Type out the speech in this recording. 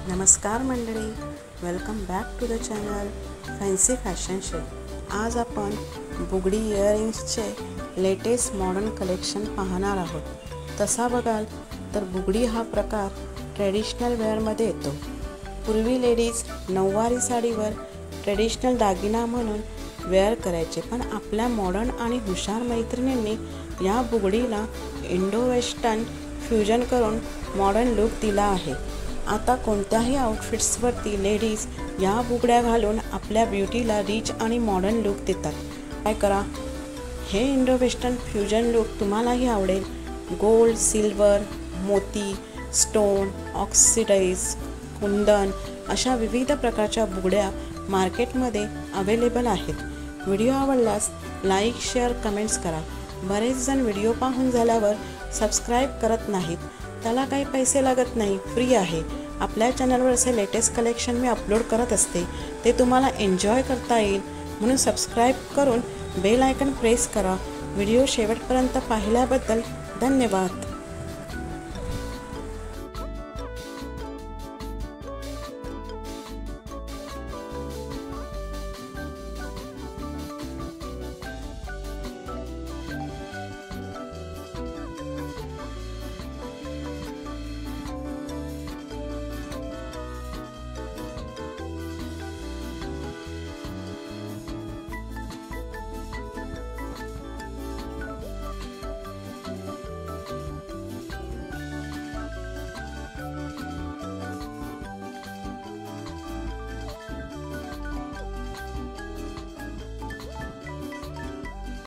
नमस्कार मंडळी, welcome back to the channel fancy fashion show. आज आपण बुगडी इयरिंग्सचे लेटेस्ट मॉडर्न कलेक्शन पाहणार आहोत। तसा बघाल तर बुगडी हा प्रकार ट्रेडिशनल वेअरमध्ये येतो। पूर्वी लेडीज नऊवारी साडीवर ट्रेडिशनल दागिना म्हणून वेअर करायचे, पण आपल्या मॉडर्न आणि हुशार मैत्रिणींनी या बुगडीला इंडो वेस्टर्न फ्युजन करून मॉडर्न लुक दिला आहे। आता कोणत्याही आउटफिट्सवरती लेडीज या बुगड्या घालून आपल्या ब्युटीला रिच आणि मॉडर्न लुक देतात। काय करा, हे इंडो वेस्टर्न फ्युजन लुक तुम्हालाही आवडेल। गोल्ड, सिल्वर, मोती, स्टोन, ऑक्सिडाइज, कुंदन अशा विविध प्रकारच्या बुगड्या मार्केटमध्ये अवेलेबल आहेत। व्हिडिओ आवडल्यास लाईक, शेअर, कमेंट्स करा। बरेच जण व्हिडिओ पाहून झाल्यावर सबस्क्राईब करत नाहीत, त्याला काही पैसे लागत नाही, फ्री आहे। आपल्या चॅनलवर असे लेटेस्ट कलेक्शन मी अपलोड करत असते, ते तुम्हाला एन्जॉय करता येईल म्हणून सबस्क्राईब करून बेल आयकॉन प्रेस करा। व्हिडिओ शेवटपर्यंत पाहिल्याबद्दल धन्यवाद।